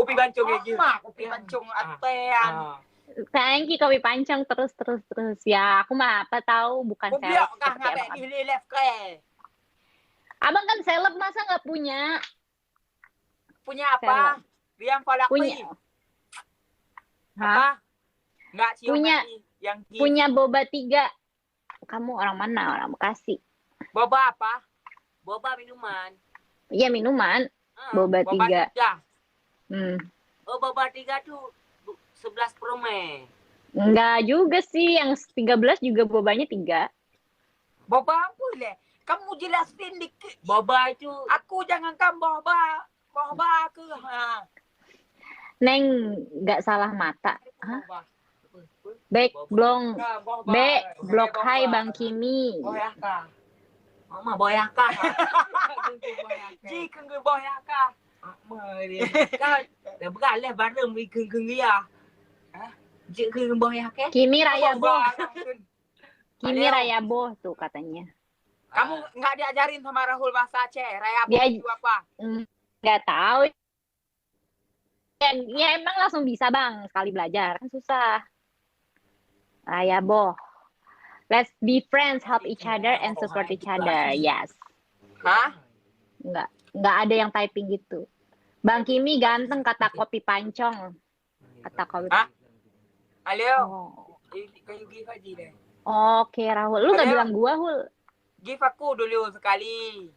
Kopi bancong ya gitu. Kopi pancong atean. Thank you kopi pancong terus. Ya, aku mah apa tahu bukan Kau seleb biar kah seperti ngabek abang. di left ke? Abang kan seleb masa nggak punya? Punya apa? Yang kolak Punya. apa? Nggak cium Punya. hati yang gift. Punya boba 3. Kamu orang mana? Orang Bekasi. Boba apa? Boba minuman. Iya minuman. Boba 3. Oh, boba 3 tuh 11 prome. Enggak juga sih, yang 13 juga bobanya 3. Boba apa le? Kamu jelasin dikit. Boba itu Aku jangankan boba. Boba ke. Neng nggak salah mata. Hah? Boba. Blok hai Bang Kimi. Boyaka. Mama boyaka. Ji kengge boyaka. Mời Kau dah beralih bareng mi keng dia. Jek keng boyaka. Kimi Rayabo tuh katanya. Kamu nggak diajarin sama Rahul bahasa Aceh? Rayabo itu apa? Nggak tahu. Ya emang langsung bisa Bang, sekali belajar kan susah. Rayabo. Let's be friends, help each other and support each other. Yes. Hah? Nggak ada yang typing gitu. Bang Kimi ganteng kata kopi pancong. Kata kopi. Hah? Halo. Oh. Kayu give aja deh. Oke, Rahul. Lu nggak bilang gua, Hul. Give aku dulu sekali.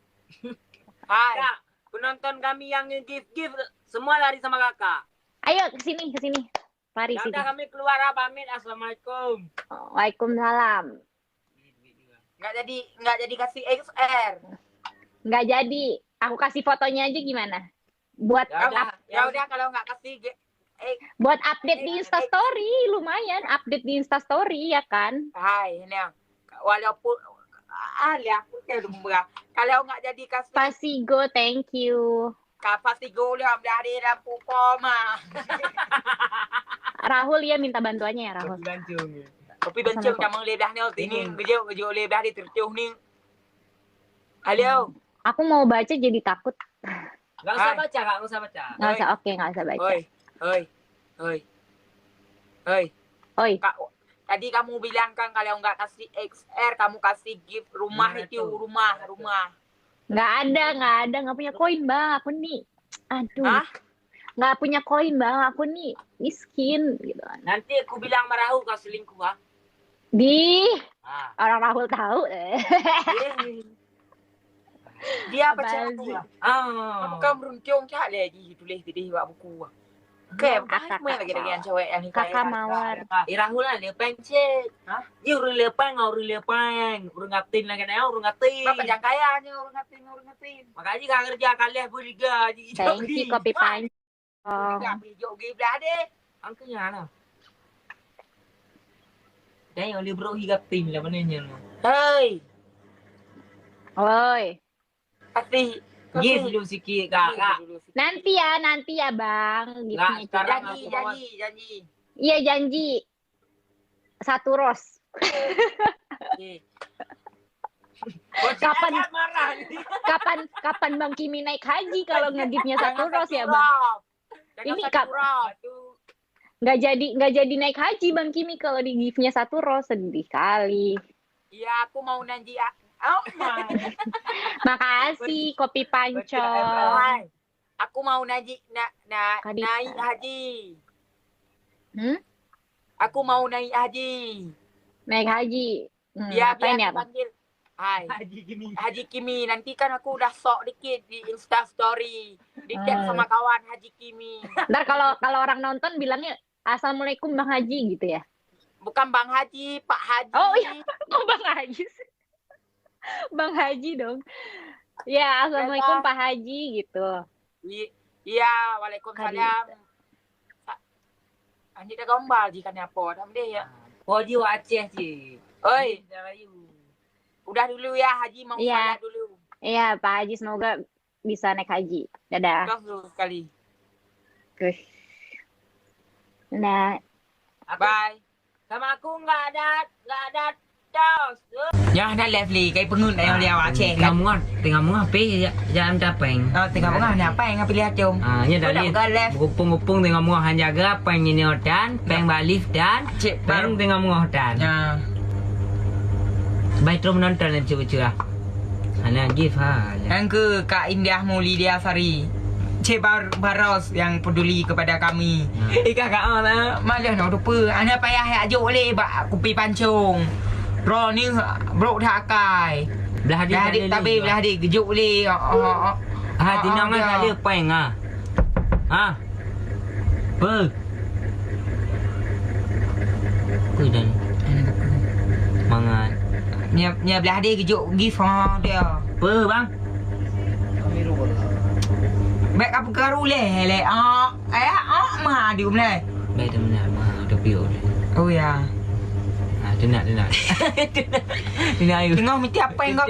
Hai. Kak, penonton kami yang give semua lari sama kakak. Ayo ke sini. Mari Ya sini. udah kami keluar pamit. Assalamualaikum. Waalaikumsalam. Nggak jadi kasih XR. Nggak jadi. Aku kasih fotonya aja gimana? Buat Ya udah kalau nggak kasih buat update di Instastory, lumayan update di Instastory ya kan? Hai, ini walaupun aku kalau nggak jadi kasih Pasigo, thank you. pasti gue udah dari lampu koma. Rahul ya minta bantuannya ya Rahul. Kopi bancong camang lidah ni ini gejo lidah di tercuh ni. Halo. Aku mau baca jadi takut. Nggak usah baca, Kak. Nggak usah baca. Nggak usah, oke, nggak usah baca. Oi. Tadi kamu bilang kan kalau nggak kasih XR, kamu kasih gift rumah itu, rumah. Nggak ada, nggak punya koin Bang, aku nih. Aduh. Hah? Nggak punya koin Bang, aku nih miskin gitu. Nanti aku bilang sama Rahul kau selingkuh, ha? Orang Rahul tahu. Dia pacar aku. Oh. Kamu beruncung cak lagi tulis di buat buku. Oke, main lagi dengan cewek yang Kakak mawar. Rahul lah lepeng cek. Hah? Dia urang lepeng, urang ngatin lagi na, urang ngatin. Apa yang kayanya urang ngatin. Makanya kang kerja kalih beriga. Thank you kopi pancong. Jogi belah deh. Angkanya lah. Kaya oleh bro higatin lah mananya. Hei. Oi. Kasih Give dulu sikit, Kak. Nanti ya Bang. Nggak, sekarang janji. Iya janji. 1 ros. Kapan Bang Kimi naik haji kalau nge-give-nya 1 ros ya Bang? Ini nggak jadi naik haji Bang Kimi kalau di give-nya 1 ros, sedih kali. Iya, aku mau nanti. Makasih kopi pancong. Aku mau naik haji. Aku mau naik haji. Naik haji. Biar ya Bang? Panggil. Hai. Haji Kimi. Nanti kan aku udah sok dikit di Insta Story. Di-tag sama kawan Haji Kimi. Ntar kalau orang nonton bilangnya Assalamualaikum Bang Haji gitu ya? Bukan Bang Haji, Pak Haji. Oh iya, kok Bang Haji sih? Bang Haji dong. Ya, Assalamualaikum Pak Haji gitu. Iya, Waalaikumsalam. Ani dah gombal jika ni apa dah dia ya. Oh, dia Aceh je. Oi, udah dulu ya Haji mau salat dulu. Iya, Pak Haji semoga bisa naik haji. Dadah. Terus sekali. Nah, bye. Sama aku nggak ada Tos. Ya dah level kai pengun yang dia aceh kan. Tengah mengah pe jangan capeng. Tengah mengah ni apa yang pilih acung. Nya dari gupung tengah mengah han jaga peng ini dan peng balif dan peng tengah mengah dan. Ya. Baik terus nonton dan cuba-cuba. Ana give ha. Yang ke Kak Indah Mulidia Sari. Cik Baros yang peduli kepada kami. Kakak mana? Malah nak lupa. Ana payah ajuk boleh bak kupi pancung. Bro ni bro dah akai. Belah adik tapi belah adik gejuk boleh. Tinang kan ada peng ah. Ha. Pe. Kuy dan. Mangan. Ni belah adik gejuk gift dia. Pe bang. Baik apa karu le. Mah dium le. Baik teman mah video. Oh ya. Tenat. Tenat ayu. Tengok mesti apa yang kau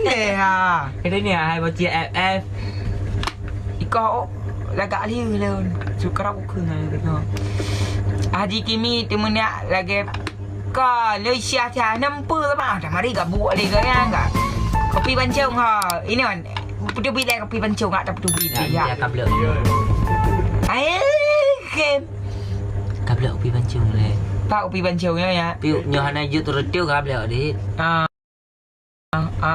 le ha. Kita ni hai baca FF. Ikau lagak liu leun. Sukar aku kenal tengok. Haji Kimi temunya lagi ka Malaysia dia nampak mah dah mari gak buat lagi kan enggak. Kopi pancung ha. Ini kan putu bit kopi pancung tak putu bit ya. Kablok. Kem. Kablok kopi pancung le. Pak kopi pancungnya ya. Piu nyohana ju tu retiu kablok dik.